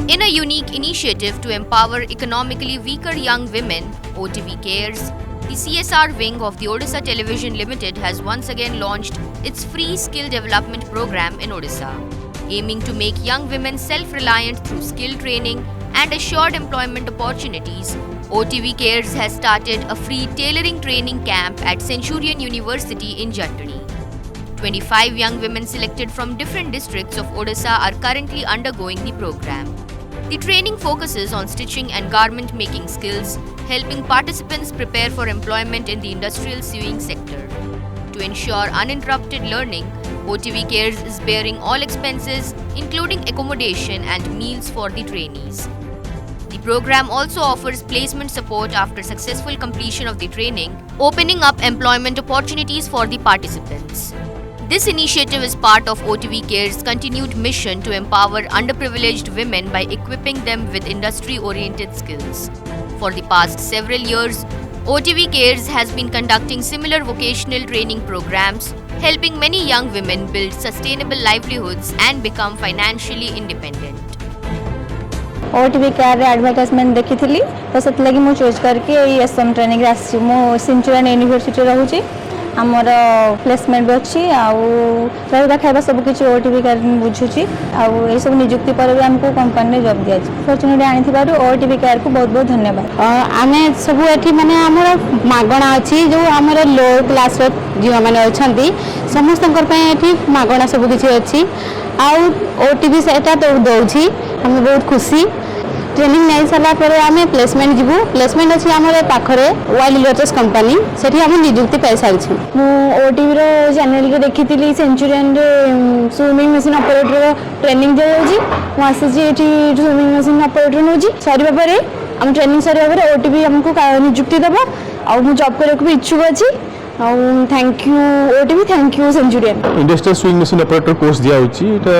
In a unique initiative to empower economically weaker young women, OTV Cares, the CSR wing of the Odisha Television Limited has once again launched its free skill development program in Odisha, aiming to make young women self-reliant through skill training and assured employment opportunities. OTV Cares has started a free tailoring training camp at Centurion University in Jattani. 25 young women selected from different districts of Odisha are currently undergoing the program. The training focuses on stitching and garment making skills, helping participants prepare for employment in the industrial sewing sector. To ensure uninterrupted learning, OTV Cares is bearing all expenses, including accommodation and meals for the trainees. The program also offers placement support after successful completion of the training, opening up employment opportunities for the participants. This initiative is part of OTV Care's continued mission to empower underprivileged women by equipping them with industry-oriented skills. For the past several years, OTV Cares has been conducting similar vocational training programs, helping many young women build sustainable livelihoods and become financially independent. OTV Care advertisement देखी थी तो से लगी मु choice करके SM training आसी मु Centurion university रहूची आमर प्लेसमेंट भी अच्छी रहा खाଇବା सब किसी OTV Care बुझुची ये सब नियुक्ति पर भी हमको कंपनी जॉब दिया फॉर्चुनेटली आनी OTV Care को बहुत बहुत धन्यवाद। आम सब ये माने आमर मागणा अच्छी जो आम लोअर क्लास झील मैंने अच्छा समस्त मागणा सब किसी अच्छी OTV से दौर हमें बहुत खुशी ट्रेनिंग नहीं सारा पर आम प्लेसमेंट जीवु प्लेसमेंट अच्छी आम पाखे वाइल्ड लोटस कंपनी से आम नियुक्ति पाई सारी OTV चैनल के देखी थी Centurion swimming machine operator training दी जाऊँगी आसी स्विमिंग मशीन ऑपरेटर नौ सर आम ट्रेनिंग सर OTV आमको नियुक्ति देव आउ जॉब करने भी इच्छुक अच्छी thank you OTV thank you Centurion. Industrial swing machine operator course दिया होची एटा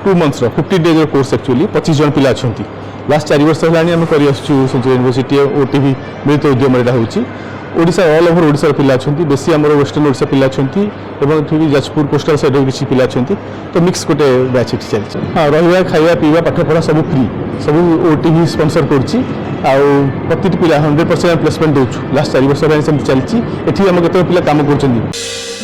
2 मंथ्स 50 डेज कोर्स एक्चुअली 25 जन पिला अछंती लास्ट 4 वर्ष हेलानी हम करि आसछु सेंचुरियन यूनिवर्सिटी OTV मिलित उद्यम रे होची ओडिशा ऑल ओवर ओडिशा पिला अछंती बेसी हमर वेस्टर्न ओडिशा पिला अछंती एवं थोड़ी जाजपुर कोस्टल साइड किसी पिला अछंती तो मिक्स गोटे बैच एठी चलछि हां रहइया खाइया पीवा पाठ पढ़ा सब फ्री सब OTV स्पॉन्सर करछि प्रति पिला 100% प्लेसमेंट दउछु लास्ट 4 वर्ष चलछि एठी हम केते पिला काम करछन्ती।